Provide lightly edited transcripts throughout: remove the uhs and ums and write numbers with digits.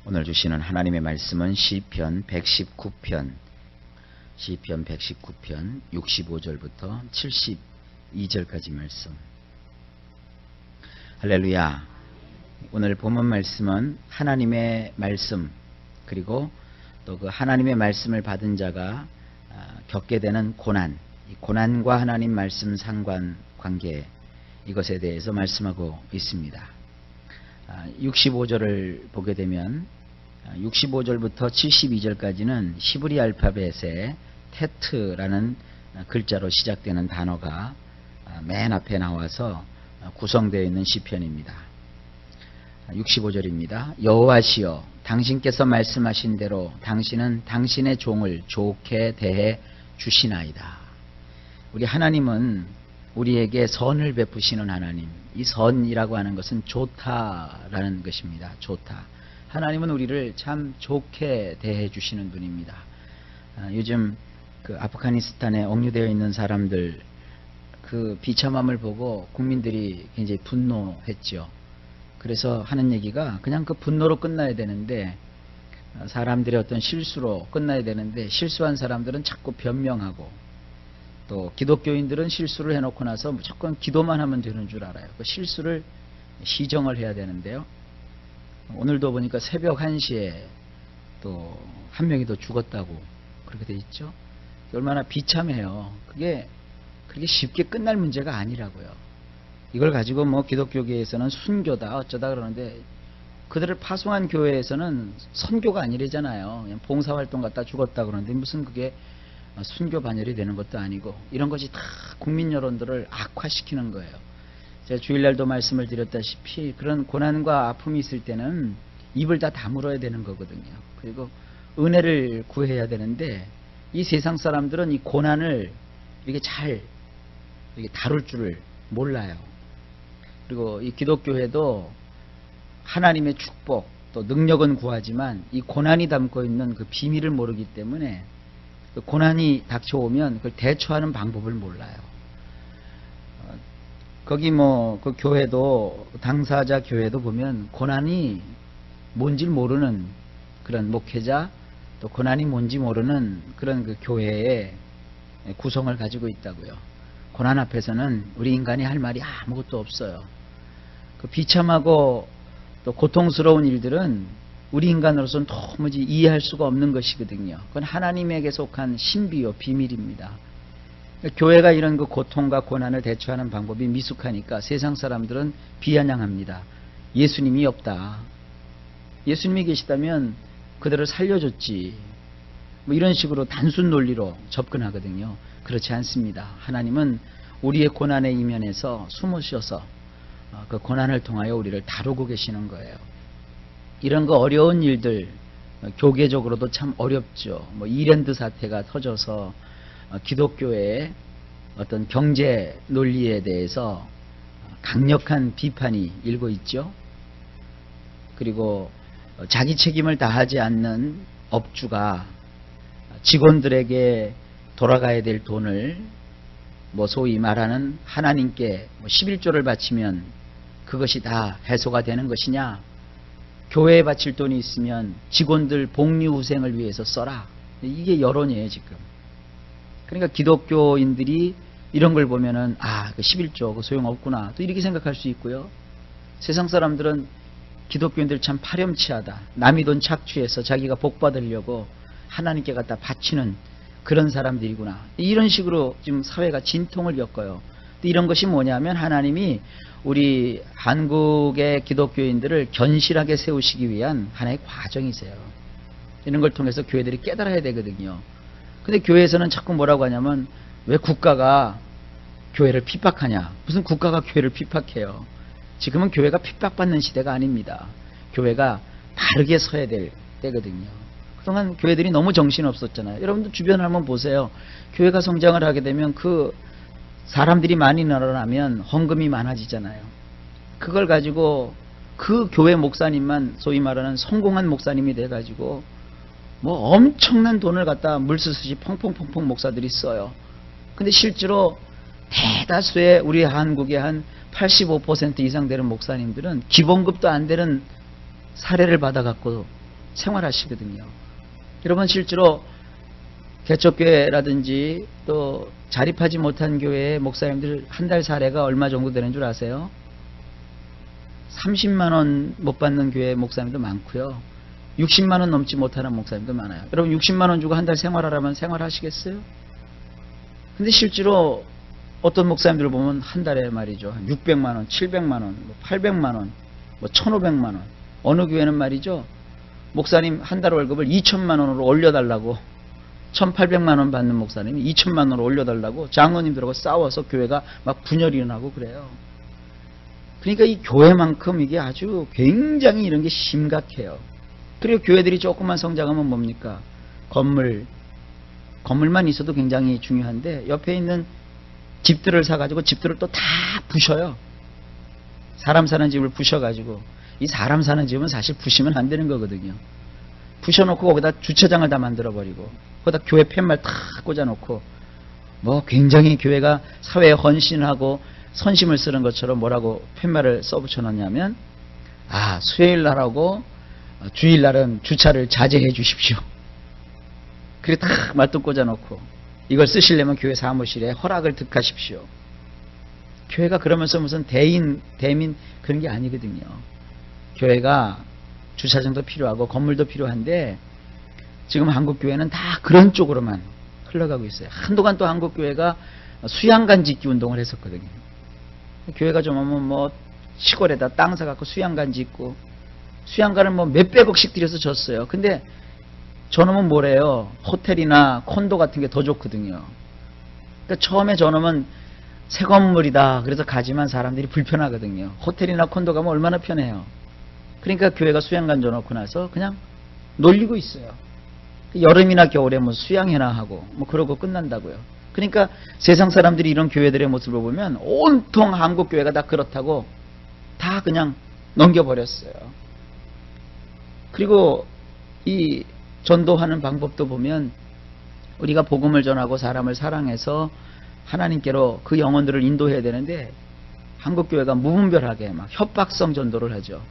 오늘 주시는 하나님의 말씀은 시편 119편 65절부터 72절까지 말씀. 할렐루야. 오늘 본문 말씀은 하나님의 말씀, 그리고 또 그 하나님의 말씀을 받은 자가 겪게 되는 고난, 이 고난과 하나님 말씀 상관 관계, 이것에 대해서 말씀하고 있습니다. 65절을 보게 되면 65절부터 72절까지는 히브리 알파벳의 테트라는 글자로 시작되는 단어가 맨 앞에 나와서 구성되어 있는 시편입니다. 65절입니다. 여호와시여, 당신께서 말씀하신 대로 당신은 당신의 종을 좋게 대해 주시나이다. 우리 하나님은 우리에게 선을 베푸시는 하나님. 이 선이라고 하는 것은 좋다라는 것입니다. 좋다. 하나님은 우리를 참 좋게 대해 주시는 분입니다. 요즘 그 아프가니스탄에 억류되어 있는 사람들 그 비참함을 보고 국민들이 굉장히 분노했죠. 그래서 하는 얘기가 그냥 그 분노로 끝나야 되는데, 사람들의 어떤 실수로 끝나야 되는데 실수한 사람들은 자꾸 변명하고, 또 기독교인들은 실수를 해놓고 나서 무조건 기도만 하면 되는 줄 알아요. 그 실수를 시정을 해야 되는데요. 오늘도 보니까 새벽 1시에 또 한 명이 더 죽었다고 그렇게 돼 있죠. 얼마나 비참해요. 그게 그렇게 쉽게 끝날 문제가 아니라고요. 이걸 가지고 뭐 기독교계에서는 순교다 어쩌다 그러는데, 그들을 파송한 교회에서는 선교가 아니래잖아요. 그냥 봉사활동 갔다 죽었다 그러는데 무슨 그게 순교 반열이 되는 것도 아니고, 이런 것이 다 국민 여론들을 악화시키는 거예요. 제가 주일날도 말씀을 드렸다시피 그런 고난과 아픔이 있을 때는 입을 다 다물어야 되는 거거든요. 그리고 은혜를 구해야 되는데, 이 세상 사람들은 이 고난을 이렇게 잘 이렇게 다룰 줄을 몰라요. 그리고 이 기독교회도 하나님의 축복 또 능력은 구하지만 이 고난이 담고 있는 그 비밀을 모르기 때문에, 그 고난이 닥쳐오면 그걸 대처하는 방법을 몰라요. 거기 뭐 그 교회도, 당사자 교회도 보면 고난이 뭔지 모르는 그런 목회자, 또 고난이 뭔지 모르는 그런 그 교회의 구성을 가지고 있다고요. 고난 앞에서는 우리 인간이 할 말이 아무것도 없어요. 그 비참하고 또 고통스러운 일들은 우리 인간으로서는 도무지 이해할 수가 없는 것이거든요. 그건 하나님에게 속한 신비요 비밀입니다. 교회가 이런 그 고통과 고난을 대처하는 방법이 미숙하니까 세상 사람들은 비아냥합니다. 예수님이 없다. 예수님이 계시다면 그들을 살려줬지. 뭐 이런 식으로 단순 논리로 접근하거든요. 그렇지 않습니다. 하나님은 우리의 고난의 이면에서 숨으셔서 그 고난을 통하여 우리를 다루고 계시는 거예요. 이런 거 어려운 일들, 교계적으로도 참 어렵죠. 뭐 이랜드 사태가 터져서 기독교의 어떤 경제 논리에 대해서 강력한 비판이 일고 있죠. 그리고 자기 책임을 다하지 않는 업주가 직원들에게 돌아가야 될 돈을 뭐 소위 말하는 하나님께 11조를 바치면 그것이 다 해소가 되는 것이냐, 교회에 바칠 돈이 있으면 직원들 복리후생을 위해서 써라, 이게 여론이에요 지금. 그러니까 기독교인들이 이런 걸 보면은 그 11조 그 소용없구나 또 이렇게 생각할 수 있고요. 세상 사람들은 기독교인들 참 파렴치하다, 남의 돈 착취해서 자기가 복 받으려고 하나님께 갖다 바치는 그런 사람들이구나, 이런 식으로 지금 사회가 진통을 겪어요. 이런 것이 뭐냐면 하나님이 우리 한국의 기독교인들을 견실하게 세우시기 위한 하나의 과정이세요. 이런 걸 통해서 교회들이 깨달아야 되거든요. 근데 교회에서는 자꾸 뭐라고 하냐면, 왜 국가가 교회를 핍박하냐. 무슨 국가가 교회를 핍박해요. 지금은 교회가 핍박받는 시대가 아닙니다. 교회가 바르게 서야 될 때거든요. 그동안 교회들이 너무 정신없었잖아요. 여러분들 주변을 한번 보세요. 교회가 성장을 하게 되면 그 사람들이 많이 늘어나면 헌금이 많아지잖아요. 그걸 가지고 그 교회 목사님만 소위 말하는 성공한 목사님이 돼가지고 뭐 엄청난 돈을 갖다 물쓰듯이 펑펑펑펑 목사들이 써요. 근데 실제로 대다수의 우리 한국의 한 85% 이상 되는 목사님들은 기본급도 안 되는 사례를 받아갖고 생활하시거든요. 여러분 실제로 개척교회라든지 또 자립하지 못한 교회의 목사님들 한 달 사례가 얼마 정도 되는 줄 아세요? 30만 원 못 받는 교회 목사님도 많고요. 60만 원 넘지 못하는 목사님도 많아요. 여러분 60만 원 주고 한 달 생활하라면 생활하시겠어요? 근데 실제로 어떤 목사님들을 보면 한 달에 말이죠. 600만 원, 700만 원, 800만 원, 1,500만 원. 어느 교회는 말이죠. 목사님 한 달 월급을 2천만 원으로 올려달라고 1,800만 원 받는 목사님이 2천만 원으로 올려달라고 장로님들하고 싸워서 교회가 막 분열이 일어나고 그래요. 그러니까 이 교회만큼 이게 아주 굉장히 이런 게 심각해요. 그리고 교회들이 조금만 성장하면 뭡니까? 건물만 있어도 굉장히 중요한데 옆에 있는 집들을 사가지고 집들을 또 다 부셔요. 사람 사는 집을 부셔가지고 이 사람 사는 집은 사실 부시면 안 되는 거거든요. 부셔놓고 거기다 주차장을 다 만들어버리고 거기다 교회 팻말 다 꽂아놓고 뭐 굉장히 교회가 사회에 헌신하고 선심을 쓰는 것처럼 뭐라고 팻말을 써붙여놨냐면 수요일날하고 주일날은 주차를 자제해 주십시오. 그게 딱 말도 꽂아놓고 이걸 쓰시려면 교회 사무실에 허락을 득하십시오. 교회가 그러면서 무슨 대민 그런 게 아니거든요. 교회가 주차장도 필요하고 건물도 필요한데 지금 한국교회는 다 그런 쪽으로만 흘러가고 있어요. 한동안 또 한국교회가 수양관 짓기 운동을 했었거든요. 교회가 좀 하면 뭐 시골에다 땅 사갖고 수양관 짓고 수양관을 뭐 몇백억씩 들여서 졌어요. 근데 저놈은 뭐래요? 호텔이나 콘도 같은 게 더 좋거든요. 그러니까 처음에 저놈은 새 건물이다 그래서 가지만 사람들이 불편하거든요. 호텔이나 콘도 가면 얼마나 편해요. 그러니까 교회가 수양관 줘놓고 나서 그냥 놀리고 있어요. 여름이나 겨울에 뭐 수양회나 하고 뭐 그러고 끝난다고요. 그러니까 세상 사람들이 이런 교회들의 모습을 보면 온통 한국 교회가 다 그렇다고 다 그냥 넘겨버렸어요. 그리고 이 전도하는 방법도 보면 우리가 복음을 전하고 사람을 사랑해서 하나님께로 그 영혼들을 인도해야 되는데 한국 교회가 무분별하게 막 협박성 전도를 하죠.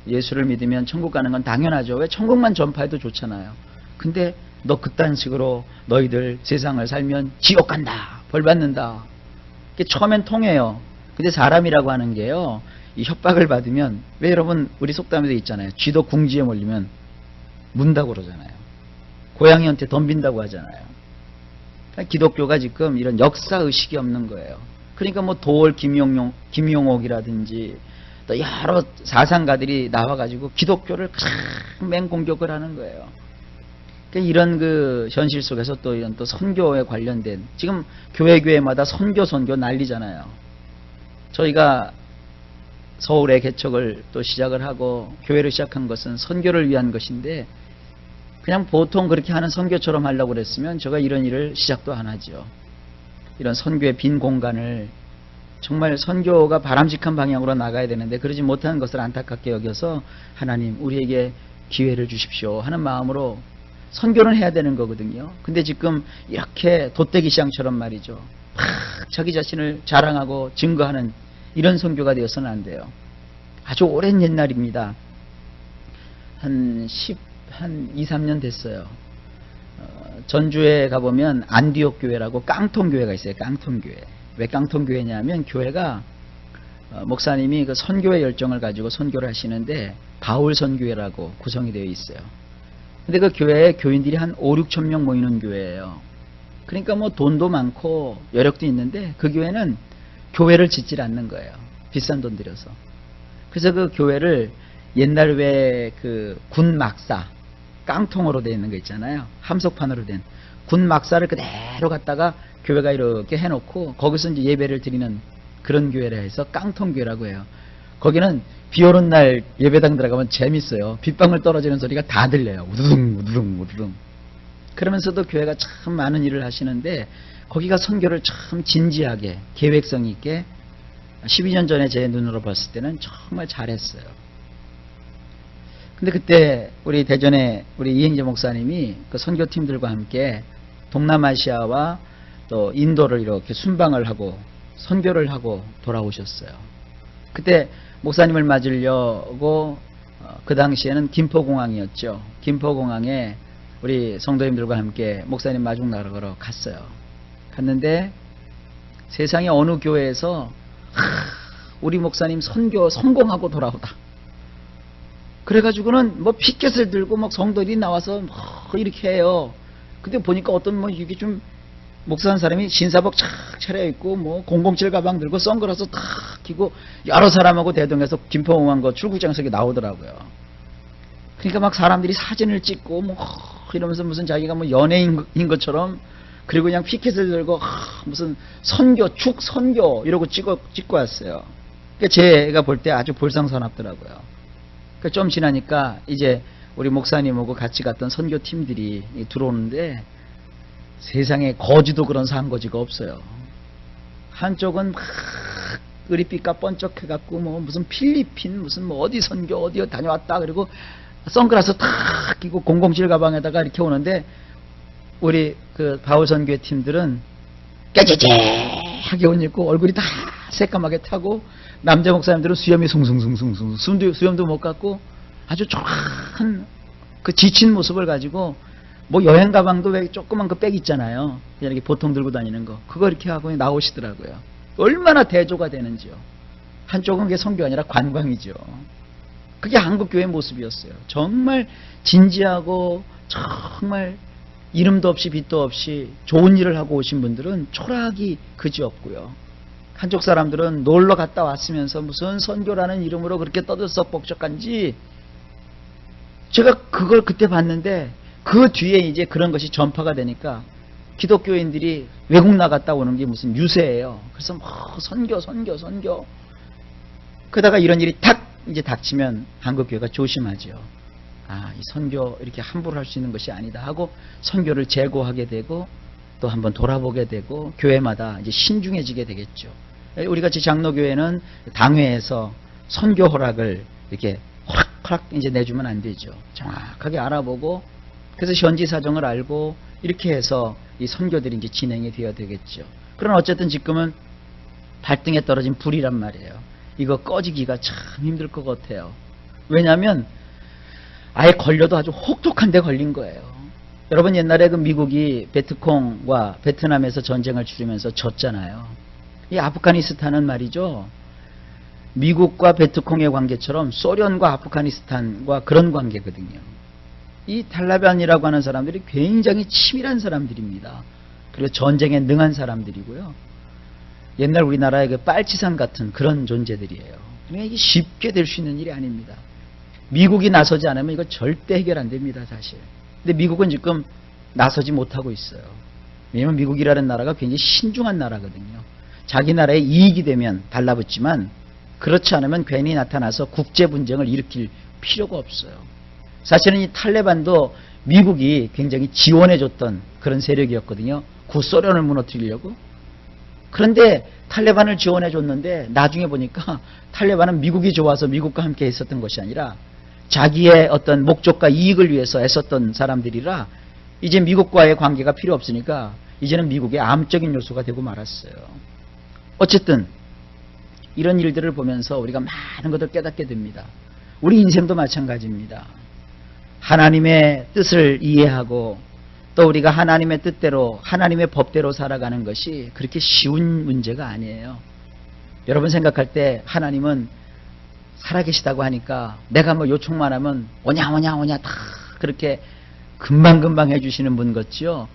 예수를 믿으면 천국 가는 건 당연하죠. 왜 천국만 전파해도 좋잖아요. 근데 너 그딴 식으로 너희들 세상을 살면 지옥 간다. 벌 받는다. 그게 처음엔 통해요. 근데 사람이라고 하는 게요. 이 협박을 받으면 왜 여러분 우리 속담에도 있잖아요. 쥐도 궁지에 몰리면 문다고 그러잖아요. 고양이한테 덤빈다고 하잖아요. 그러니까 기독교가 지금 이런 역사의식이 없는 거예요. 그러니까 뭐 도월 김용옥이라든지 또 여러 사상가들이 나와가지고 기독교를 맹공격을 하는 거예요. 그러니까 이런 그 현실 속에서 또 이런 또 선교에 관련된 지금 교회마다 선교 난리잖아요. 저희가 서울의 개척을 또 시작을 하고 교회를 시작한 것은 선교를 위한 것인데 그냥 보통 그렇게 하는 선교처럼 하려고 그랬으면 제가 이런 일을 시작도 안 하죠. 이런 선교의 빈 공간을 정말 선교가 바람직한 방향으로 나가야 되는데 그러지 못하는 것을 안타깝게 여겨서 하나님 우리에게 기회를 주십시오 하는 마음으로 선교는 해야 되는 거거든요. 근데 지금 이렇게 돗대기 시장처럼 말이죠. 막 자기 자신을 자랑하고 증거하는 이런 선교가 되어서는 안 돼요. 아주 오랜 옛날입니다. 한 2, 3년 됐어요. 전주에 가보면 안디옥 교회라고 깡통교회가 있어요. 깡통교회. 왜 깡통교회냐면 교회가 목사님이 그 선교의 열정을 가지고 선교를 하시는데 바울 선교회라고 구성이 되어 있어요. 근데 그 교회에 교인들이 한 5, 6천 명 모이는 교회예요. 그러니까 뭐 돈도 많고 여력도 있는데 그 교회는 교회를 짓질 않는 거예요. 비싼 돈 들여서. 그래서 그 교회를 옛날 왜 그 군 막사 깡통으로 되어 있는 거 있잖아요. 함석판으로 된 군 막사를 그대로 갖다가 교회가 이렇게 해놓고 거기서 이제 예배를 드리는 그런 교회라 해서 깡통교회라고 해요. 거기는 비 오는 날 예배당 들어가면 재밌어요. 빗방울 떨어지는 소리가 다 들려요. 우두둥 우두둥 우두둥. 그러면서도 교회가 참 많은 일을 하시는데 거기가 선교를 참 진지하게 계획성 있게 12년 전에 제 눈으로 봤을 때는 정말 잘했어요. 근데 그때 우리 대전에 우리 이행재 목사님이 그 선교팀들과 함께 동남아시아와 또 인도를 이렇게 순방을 하고 선교를 하고 돌아오셨어요. 그때 목사님을 맞으려고 그 당시에는 김포공항이었죠. 김포공항에 우리 성도님들과 함께 목사님 마중 나가러 갔어요. 갔는데 세상에 어느 교회에서 우리 목사님 선교 성공하고 돌아오다. 그래가지고는 뭐 피켓을 들고 막 성도들이 나와서 뭐 이렇게 해요. 근데 보니까 어떤 뭐 이게 좀 목사한 사람이 신사복 착 차려입고 뭐 007 가방 들고 선글라스 탁 끼고 여러 사람하고 대동해서 김포공항 거 출국장석에 나오더라고요. 그러니까 막 사람들이 사진을 찍고 뭐 이러면서 무슨 자기가 뭐 연예인인 것처럼 그리고 그냥 피켓을 들고 무슨 선교 축 선교 이러고 찍고 왔어요. 그러니까 제가 볼 때 아주 볼상사납더라고요. 그러니까 좀 지나니까 이제 우리 목사님하고 같이 갔던 선교팀들이 들어오는데 세상에 거지도 그런 상거지가 없어요. 한쪽은 막 으리삐까 번쩍해갖고 뭐 무슨 필리핀 무슨 뭐 어디 선교 어디 다녀왔다 그리고 선글라스 탁 끼고 007 가방에다가 이렇게 오는데 우리 그 바울 선교회 팀들은 깨재재하게 옷 입고 얼굴이 다 새까맣게 타고 남자 목사님들은 수염이 숭숭숭숭숭 수염도 못 갖고 아주 촉한 그 지친 모습을 가지고 뭐 여행 가방도 왜 조그만 그 백 있잖아요. 이렇게 보통 들고 다니는 거. 그거 이렇게 하고 나오시더라고요. 얼마나 대조가 되는지요. 한쪽은 그게 선교 아니라 관광이죠. 그게 한국교회의 모습이었어요. 정말 진지하고 정말 이름도 없이 빛도 없이 좋은 일을 하고 오신 분들은 초라하기 그지없고요. 한쪽 사람들은 놀러 갔다 왔으면서 무슨 선교라는 이름으로 그렇게 떠들썩복적한지 제가 그걸 그때 봤는데 그 뒤에 이제 그런 것이 전파가 되니까 기독교인들이 외국 나갔다 오는 게 무슨 유세예요. 그래서 뭐 선교. 그러다가 이런 일이 탁 이제 닥치면 한국교회가 조심하죠. 아, 이 선교 이렇게 함부로 할 수 있는 것이 아니다 하고 선교를 재고하게 되고 또 한번 돌아보게 되고 교회마다 이제 신중해지게 되겠죠. 우리 같이 장로교회는 당회에서 선교 허락을 이렇게 허락 이제 내주면 안 되죠. 정확하게 알아보고 그래서 현지 사정을 알고 이렇게 해서 이 선교들이 이제 진행이 되어야 되겠죠. 그러나 어쨌든 지금은 발등에 떨어진 불이란 말이에요. 이거 꺼지기가 참 힘들 것 같아요. 왜냐하면 아예 걸려도 아주 혹독한 데 걸린 거예요. 여러분 옛날에 그 미국이 베트콩과 베트남에서 전쟁을 치르면서 졌잖아요. 이 아프가니스탄은 말이죠. 미국과 베트콩의 관계처럼 소련과 아프가니스탄과 그런 관계거든요. 이 탈레반이라고 하는 사람들이 굉장히 치밀한 사람들입니다. 그리고 전쟁에 능한 사람들이고요. 옛날 우리나라의 그 빨치산 같은 그런 존재들이에요. 그러니까 이게 쉽게 될 수 있는 일이 아닙니다. 미국이 나서지 않으면 이거 절대 해결 안 됩니다, 사실. 근데 미국은 지금 나서지 못하고 있어요. 왜냐하면 미국이라는 나라가 굉장히 신중한 나라거든요. 자기 나라에 이익이 되면 달라붙지만 그렇지 않으면 괜히 나타나서 국제 분쟁을 일으킬 필요가 없어요. 사실은 이 탈레반도 미국이 굉장히 지원해줬던 그런 세력이었거든요. 구소련을 무너뜨리려고. 그런데 탈레반을 지원해줬는데 나중에 보니까 탈레반은 미국이 좋아서 미국과 함께 있었던 것이 아니라 자기의 어떤 목적과 이익을 위해서 애썼던 사람들이라 이제 미국과의 관계가 필요 없으니까 이제는 미국의 암적인 요소가 되고 말았어요. 어쨌든 이런 일들을 보면서 우리가 많은 것을 깨닫게 됩니다. 우리 인생도 마찬가지입니다. 하나님의 뜻을 이해하고 또 우리가 하나님의 뜻대로 하나님의 법대로 살아가는 것이 그렇게 쉬운 문제가 아니에요. 여러분 생각할 때 하나님은 살아계시다고 하니까 내가 뭐 요청만 하면 오냐 다 그렇게 금방금방 해주시는 분 같지요.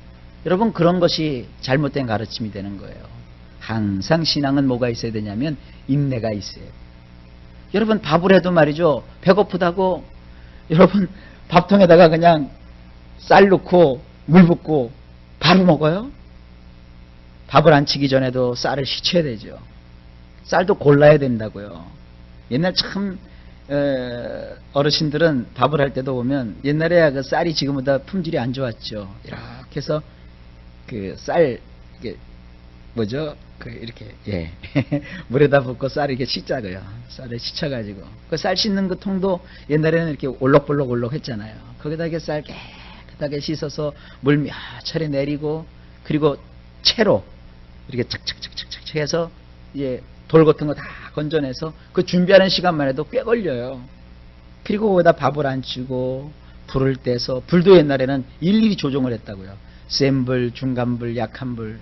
여러분 그런 것이 잘못된 가르침이 되는 거예요. 항상 신앙은 뭐가 있어야 되냐면 인내가 있어요. 여러분 밥을 해도 말이죠. 배고프다고 여러분 밥통에다가 그냥 쌀 넣고 물 붓고 바로 먹어요? 밥을 안 치기 전에도 쌀을 씻어야 되죠. 쌀도 골라야 된다고요. 옛날 참 어르신들은 밥을 할 때도 보면 옛날에 그 쌀이 지금보다 품질이 안 좋았죠. 이렇게 해서 그 쌀 이게 뭐죠? 그 이렇게 예 물에다 붓고 쌀을 이렇게 씻자고요. 쌀을 씻어가지고 그 쌀 씻는 그 통도 옛날에는 이렇게 올록볼록 했잖아요. 거기다 이렇게 쌀 깨끗하게 씻어서 물 몇 차례 내리고 그리고 채로 이렇게 착착착착착 해서 이제 돌 같은 거 다 건져내서 그 준비하는 시간만 해도 꽤 걸려요. 그리고 거기다 밥을 안 주고 불을 떼서, 불도 옛날에는 일일이 조종을 했다고요. 센 불, 중간 불, 약한 불,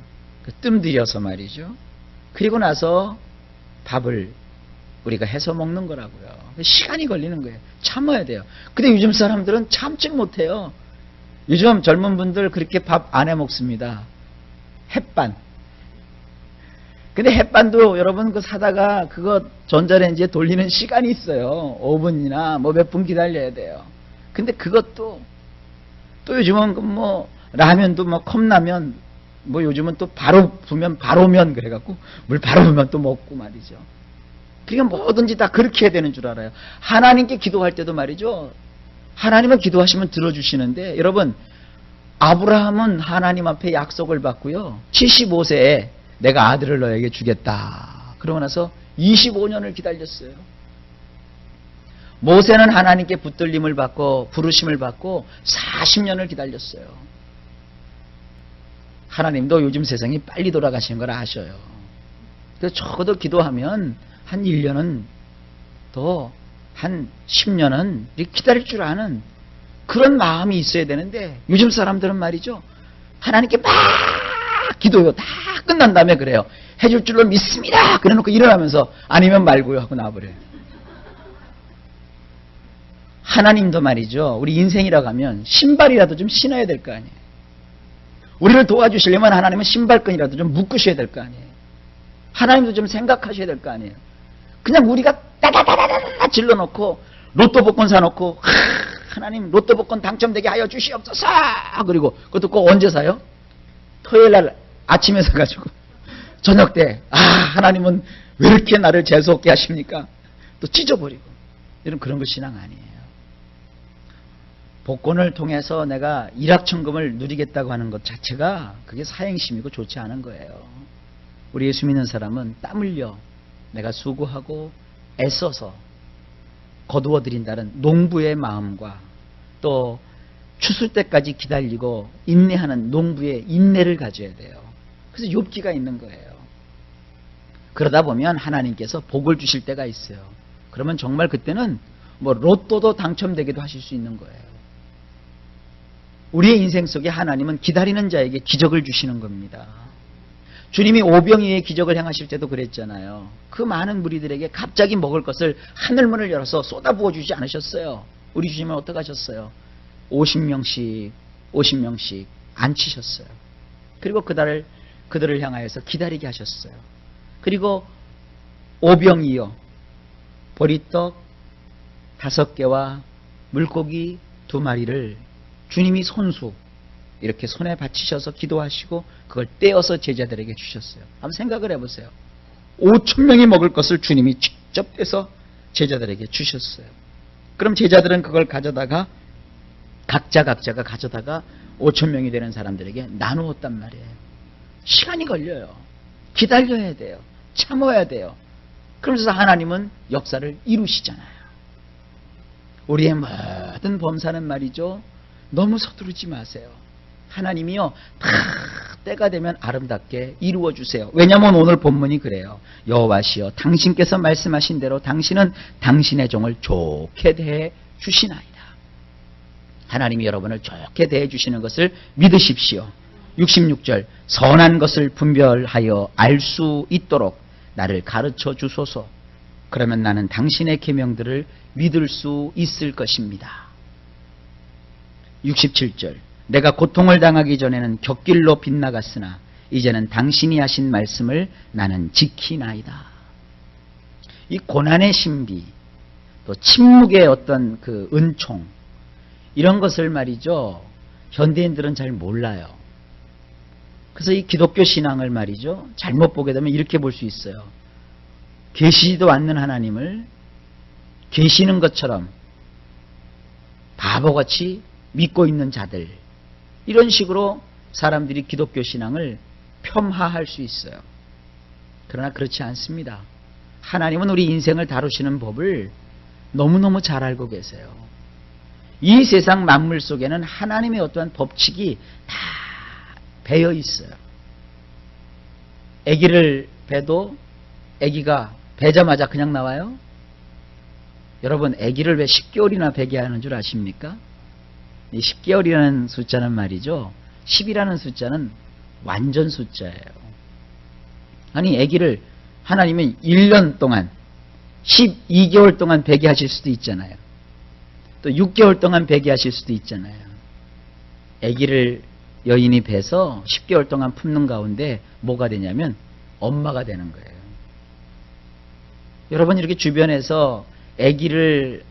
뜸 들여서 말이죠. 그리고 나서 밥을 우리가 해서 먹는 거라고요. 시간이 걸리는 거예요. 참아야 돼요. 근데 요즘 사람들은 참질 못해요. 요즘 젊은 분들 그렇게 밥 안 해 먹습니다. 햇반. 근데 햇반도 여러분 그 사다가 그거 전자레인지에 돌리는 시간이 있어요. 5분이나 뭐 몇 분 기다려야 돼요. 근데 그것도 또 요즘은 뭐 라면도 뭐 컵라면, 뭐 요즘은 또 바로 부면 바로면 그래갖고 물 바로 부면 또 먹고 말이죠. 그러니까 뭐든지 다 그렇게 해야 되는 줄 알아요. 하나님께 기도할 때도 말이죠. 하나님은 기도하시면 들어주시는데, 여러분 아브라함은 하나님 앞에 약속을 받고요. 75세에 내가 아들을 너에게 주겠다. 그러고 나서 25년을 기다렸어요. 모세는 하나님께 붙들림을 받고 부르심을 받고 40년을 기다렸어요. 하나님도 요즘 세상이 빨리 돌아가시는 걸 아셔요. 그래서 적어도 기도하면 한 1년은 더, 한 10년은 기다릴 줄 아는 그런 마음이 있어야 되는데, 요즘 사람들은 말이죠, 하나님께 막 기도요. 다 끝난 다음에 그래요. 해줄 줄로 믿습니다. 그래놓고 일어나면서 아니면 말고요 하고 나와버려요. 하나님도 말이죠, 우리 인생이라고 하면 신발이라도 좀 신어야 될 거 아니에요. 우리를 도와주시려면 하나님은 신발끈이라도 좀 묶으셔야 될 거 아니에요. 하나님도 좀 생각하셔야 될 거 아니에요. 그냥 우리가 따다다다다 질러놓고 로또 복권 사놓고 하나님 로또 복권 당첨되게 하여 주시옵소서. 그리고 그것도 꼭 언제 사요? 토요일날 아침에 사가지고 저녁 때 하나님은 왜 이렇게 나를 재수없게 하십니까? 또 찢어버리고. 이런 그런 거 신앙 아니에요. 복권을 통해서 내가 일확천금을 누리겠다고 하는 것 자체가 그게 사행심이고 좋지 않은 거예요. 우리 예수 믿는 사람은 땀 흘려 내가 수고하고 애써서 거두어 드린다는 농부의 마음과 또 추수 때까지 기다리고 인내하는 농부의 인내를 가져야 돼요. 그래서 욥기가 있는 거예요. 그러다 보면 하나님께서 복을 주실 때가 있어요. 그러면 정말 그때는 뭐 로또도 당첨되기도 하실 수 있는 거예요. 우리의 인생 속에 하나님은 기다리는 자에게 기적을 주시는 겁니다. 주님이 오병이의 기적을 행하실 때도 그랬잖아요. 그 많은 무리들에게 갑자기 먹을 것을 하늘문을 열어서 쏟아부어 주지 않으셨어요. 우리 주님은 어떻게 하셨어요? 50명씩 앉히셨어요. 그리고 그들을 향하여서 기다리게 하셨어요. 그리고 오병이요, 보리떡 5개와 물고기 2마리를 주님이 손수 이렇게 손에 받치셔서 기도하시고 그걸 떼어서 제자들에게 주셨어요. 한번 생각을 해보세요. 5,000명이 먹을 것을 주님이 직접 떼서 제자들에게 주셨어요. 그럼 제자들은 그걸 가져다가 각자가 가져다가 5,000명이 되는 사람들에게 나누었단 말이에요. 시간이 걸려요. 기다려야 돼요. 참아야 돼요. 그러면서 하나님은 역사를 이루시잖아요. 우리의 모든 범사는 말이죠, 너무 서두르지 마세요. 하나님이요, 다 때가 되면 아름답게 이루어 주세요. 왜냐하면 오늘 본문이 그래요. 여호와시여, 당신께서 말씀하신 대로 당신은 당신의 종을 좋게 대해 주시나이다. 하나님이 여러분을 좋게 대해 주시는 것을 믿으십시오. 66절, 선한 것을 분별하여 알 수 있도록 나를 가르쳐 주소서. 그러면 나는 당신의 계명들을 믿을 수 있을 것입니다. 67절, 내가 고통을 당하기 전에는 곁길로 빗나갔으나 이제는 당신이 하신 말씀을 나는 지키나이다. 이 고난의 신비, 또 침묵의 어떤 그 은총, 이런 것을 말이죠, 현대인들은 잘 몰라요. 그래서 이 기독교 신앙을 말이죠, 잘못 보게 되면 이렇게 볼 수 있어요. 계시지도 않는 하나님을 계시는 것처럼 바보같이 믿고 있는 자들, 이런 식으로 사람들이 기독교 신앙을 폄하할 수 있어요. 그러나 그렇지 않습니다. 하나님은 우리 인생을 다루시는 법을 너무너무 잘 알고 계세요. 이 세상 만물 속에는 하나님의 어떠한 법칙이 다 배어 있어요. 아기를 배도 아기가 배자마자 그냥 나와요? 여러분, 아기를 왜 10개월이나 베게 하는 줄 아십니까? 이 10개월이라는 숫자는 말이죠, 10이라는 숫자는 완전 숫자예요. 아니, 아기를 하나님은 1년 동안 12개월 동안 베게 하실 수도 있잖아요. 또 6개월 동안 베게 하실 수도 있잖아요. 아기를 여인이 베서 10개월 동안 품는 가운데 뭐가 되냐면 엄마가 되는 거예요. 여러분, 이렇게 주변에서 아기를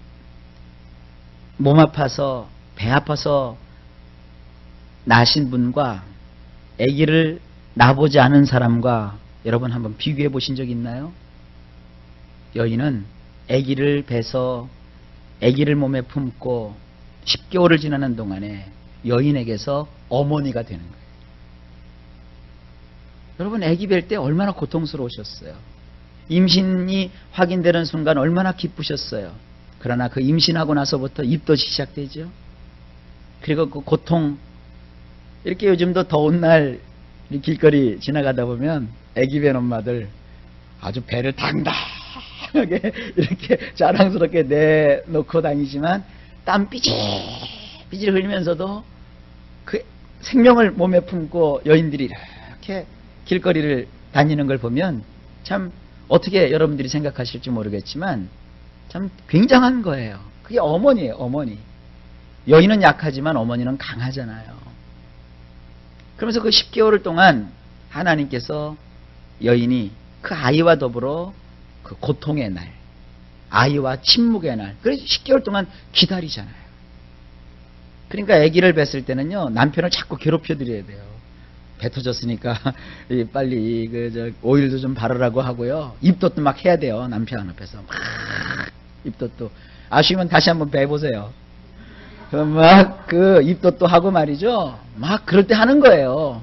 몸 아파서 배 아파서 낳으신 분과 아기를 낳아보지 않은 사람과 여러분 한번 비교해 보신 적 있나요? 여인은 아기를 베서 아기를 몸에 품고 10개월을 지나는 동안에 여인에게서 어머니가 되는 거예요. 여러분, 아기 뵐 때 얼마나 고통스러우셨어요. 임신이 확인되는 순간 얼마나 기쁘셨어요. 그러나 그 임신하고 나서부터 입덧이 시작되죠. 그리고 그 고통, 이렇게 요즘도 더운 날 길거리 지나가다 보면 아기 뵌 엄마들 아주 배를 당당하게 이렇게 자랑스럽게 내놓고 다니지만 땀 삐질삐질 흘리면서도 그 생명을 몸에 품고 여인들이 이렇게 길거리를 다니는 걸 보면 참 어떻게 여러분들이 생각하실지 모르겠지만 참 굉장한 거예요. 그게 어머니예요, 어머니. 여인은 약하지만 어머니는 강하잖아요. 그러면서 그 10개월 동안 하나님께서 여인이 그 아이와 더불어 그 고통의 날, 아이와 침묵의 날, 그래서 10개월 동안 기다리잖아요. 그러니까 아기를 뵀을 때는요, 남편을 자꾸 괴롭혀 드려야 돼요. 배 터졌으니까 빨리 오일도 좀 바르라고 하고요. 입덧도 막 해야 돼요. 남편 앞에서 막 입덧도. 아쉬우면 다시 한번 배보세요. 그럼 막 그 입덧도 하고 말이죠. 막 그럴 때 하는 거예요.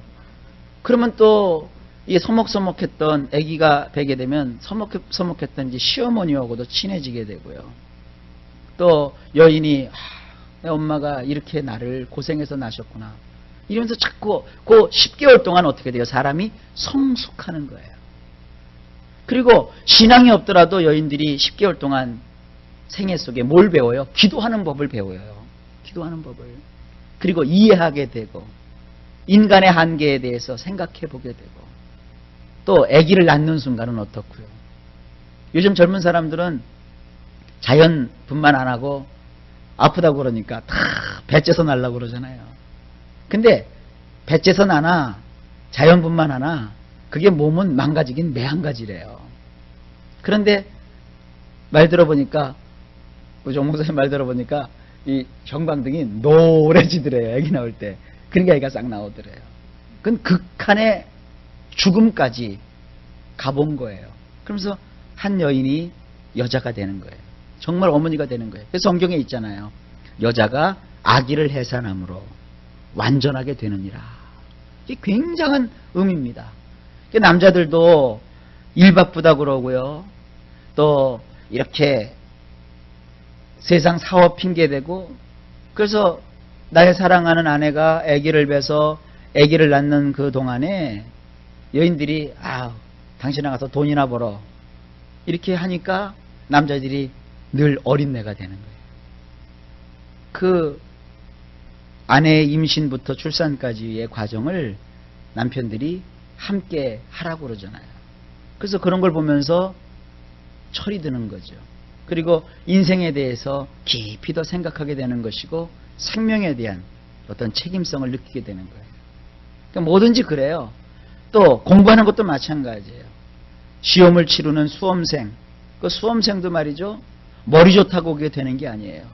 그러면 또 이 서먹서먹했던 아기가 베게 되면 서먹했던 이제 시어머니하고도 친해지게 되고요. 또 여인이 내 엄마가 이렇게 나를 고생해서 낳으셨구나 이러면서 자꾸 그 10개월 동안 어떻게 돼요? 사람이 성숙하는 거예요. 그리고 신앙이 없더라도 여인들이 10개월 동안 생애 속에 뭘 배워요? 기도하는 법을 배워요. 기도하는 법을. 그리고 이해하게 되고 인간의 한계에 대해서 생각해 보게 되고 또 아기를 낳는 순간은 어떻고요? 요즘 젊은 사람들은 자연분만 안 하고 아프다고 그러니까 다 배째서 날라고 그러잖아요. 근데 배째서 나나 자연분만 하나 그게 몸은 망가지긴 매한가지래요. 그런데 말 들어보니까 정 목사님 말 들어보니까 이 정방등이 노래지더래요. 아기 나올 때. 그러니까 애가 싹 나오더래요. 그건 극한의 죽음까지 가본 거예요. 그러면서 한 여인이 여자가 되는 거예요. 정말 어머니가 되는 거예요. 그래서 성경에 있잖아요. 여자가 아기를 해산함으로 완전하게 되느니라. 이게 굉장한 의미입니다. 남자들도 일 바쁘다 그러고요. 또 이렇게 세상 사업 핑계대고 그래서 나의 사랑하는 아내가 아기를 뵈서 아기를 낳는 그 동안에 여인들이 당신 나가서 돈이나 벌어 이렇게 하니까 남자들이 늘 어린애가 되는 거예요. 그 아내의 임신부터 출산까지의 과정을 남편들이 함께 하라고 그러잖아요. 그래서 그런 걸 보면서 철이 드는 거죠. 그리고 인생에 대해서 깊이 더 생각하게 되는 것이고 생명에 대한 어떤 책임성을 느끼게 되는 거예요. 그러니까 뭐든지 그래요. 또 공부하는 것도 마찬가지예요. 시험을 치르는 수험생, 그 수험생도 말이죠. 머리 좋다고 오게 되는 게 아니에요.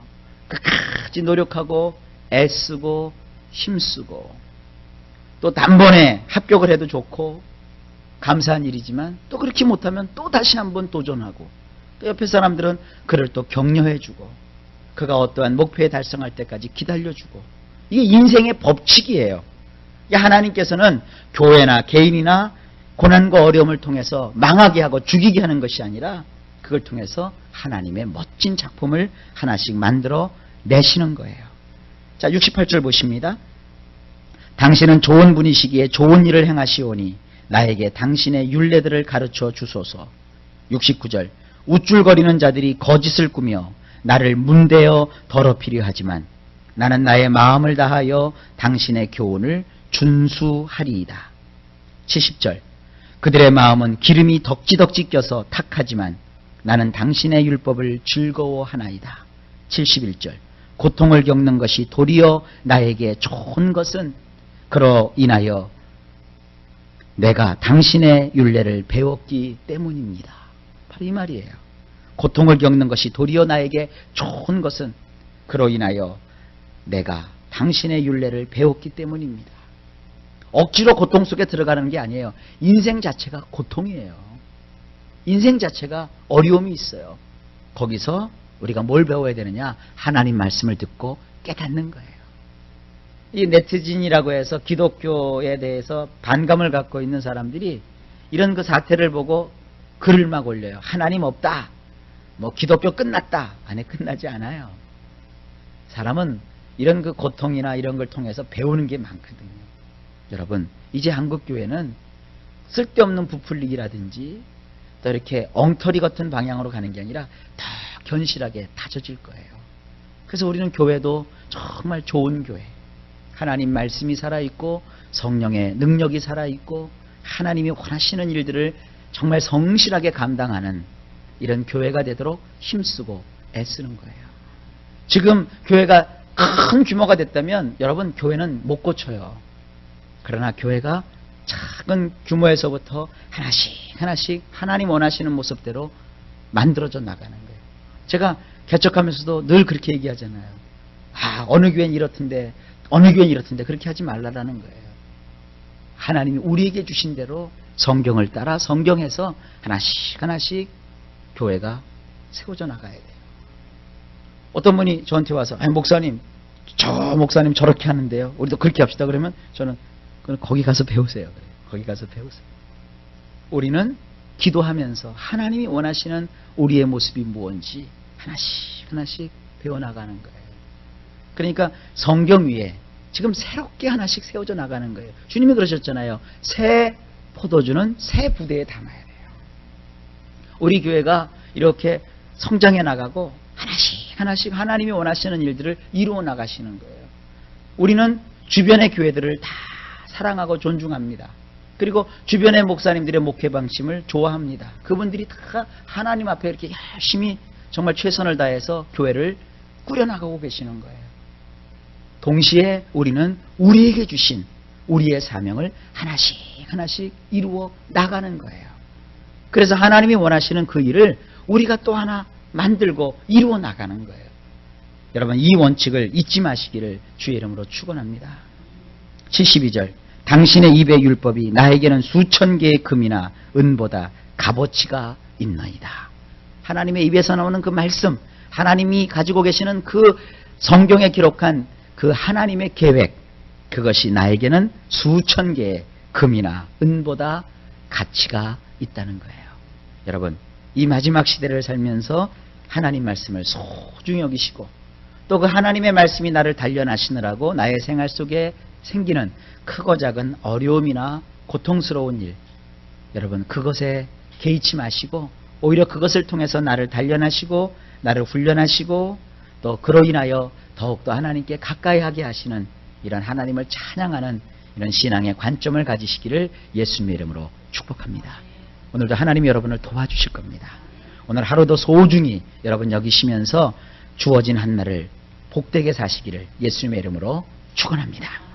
끝까지 노력하고 애쓰고 힘쓰고 또 단번에 합격을 해도 좋고 감사한 일이지만 또 그렇게 못하면 또 다시 한번 도전하고 또 옆에 사람들은 그를 또 격려해주고 그가 어떠한 목표에 달성할 때까지 기다려주고 이게 인생의 법칙이에요. 하나님께서는 교회나 개인이나 고난과 어려움을 통해서 망하게 하고 죽이게 하는 것이 아니라 그걸 통해서 하나님의 멋진 작품을 하나씩 만들어 내시는 거예요. 자, 68절 보십니다. 당신은 좋은 분이시기에 좋은 일을 행하시오니 나에게 당신의 율례들을 가르쳐 주소서. 69절 우쭐거리는 자들이 거짓을 꾸며 나를 문대어 더럽히려 하지만 나는 나의 마음을 다하여 당신의 교훈을 준수하리이다. 70절. 그들의 마음은 기름이 덕지덕지 껴서 탁하지만 나는 당신의 율법을 즐거워하나이다. 71절. 고통을 겪는 것이 도리어 나에게 좋은 것은 그로 인하여 내가 당신의 율례를 배웠기 때문입니다. 바로 이 말이에요. 고통을 겪는 것이 도리어 나에게 좋은 것은 그로 인하여 내가 당신의 율례를 배웠기 때문입니다. 억지로 고통 속에 들어가는 게 아니에요. 인생 자체가 고통이에요. 인생 자체가 어려움이 있어요. 거기서 우리가 뭘 배워야 되느냐? 하나님 말씀을 듣고 깨닫는 거예요. 이 네티즌이라고 해서 기독교에 대해서 반감을 갖고 있는 사람들이 이런 그 사태를 보고 글을 막 올려요. 하나님 없다. 뭐 기독교 끝났다. 안에 끝나지 않아요. 사람은 이런 그 고통이나 이런 걸 통해서 배우는 게 많거든요. 여러분, 이제 한국교회는 쓸데없는 부풀리기라든지 또 이렇게 엉터리 같은 방향으로 가는 게 아니라 더 견실하게 다져질 거예요. 그래서 우리는 교회도 정말 좋은 교회, 하나님 말씀이 살아있고 성령의 능력이 살아있고 하나님이 원하시는 일들을 정말 성실하게 감당하는 이런 교회가 되도록 힘쓰고 애쓰는 거예요. 지금 교회가 큰 규모가 됐다면 여러분, 교회는 못 고쳐요. 그러나 교회가 작은 규모에서부터 하나씩 하나님 원하시는 모습대로 만들어져 나가는 거예요. 제가 개척하면서도 늘 그렇게 얘기하잖아요. 어느 교회는 이렇던데 어느 교회는 이렇던데 그렇게 하지 말라라는 거예요. 하나님이 우리에게 주신 대로 성경을 따라 성경에서 하나씩 교회가 세워져 나가야 돼요. 어떤 분이 저한테 와서 목사님, 저 목사님 저렇게 하는데요. 우리도 그렇게 합시다. 그러면 저는 거기 가서 배우세요. 거기 가서 배우세요. 우리는 기도하면서 하나님이 원하시는 우리의 모습이 무엇인지 하나씩 배워나가는 거예요. 그러니까 성경 위에 지금 새롭게 하나씩 세워져 나가는 거예요. 주님이 그러셨잖아요. 새 포도주는 새 부대에 담아야 돼요. 우리 교회가 이렇게 성장해 나가고 하나씩 하나님이 원하시는 일들을 이루어 나가시는 거예요. 우리는 주변의 교회들을 다 사랑하고 존중합니다. 그리고 주변의 목사님들의 목회 방침을 좋아합니다. 그분들이 다 하나님 앞에 이렇게 열심히 정말 최선을 다해서 교회를 꾸려나가고 계시는 거예요. 동시에 우리는 우리에게 주신 우리의 사명을 하나씩 이루어 나가는 거예요. 그래서 하나님이 원하시는 그 일을 우리가 또 하나 만들고 이루어 나가는 거예요. 여러분, 이 원칙을 잊지 마시기를 주의 이름으로 축원합니다. 72절. 당신의 입의 율법이 나에게는 수천 개의 금이나 은보다 값어치가 있나이다. 하나님의 입에서 나오는 그 말씀, 하나님이 가지고 계시는 그 성경에 기록한 그 하나님의 계획, 그것이 나에게는 수천 개의 금이나 은보다 가치가 있다는 거예요. 여러분, 이 마지막 시대를 살면서 하나님 말씀을 소중히 여기시고 또 그 하나님의 말씀이 나를 단련하시느라고 나의 생활 속에 생기는 크고 작은 어려움이나 고통스러운 일, 여러분 그것에 개의치 마시고 오히려 그것을 통해서 나를 단련하시고 나를 훈련하시고 또 그로 인하여 더욱더 하나님께 가까이 하게 하시는 이런 하나님을 찬양하는 이런 신앙의 관점을 가지시기를 예수님의 이름으로 축복합니다. 오늘도 하나님이 여러분을 도와주실 겁니다. 오늘 하루도 소중히 여러분 여기시면서 주어진 한 날을 복되게 사시기를 예수님의 이름으로 축원합니다.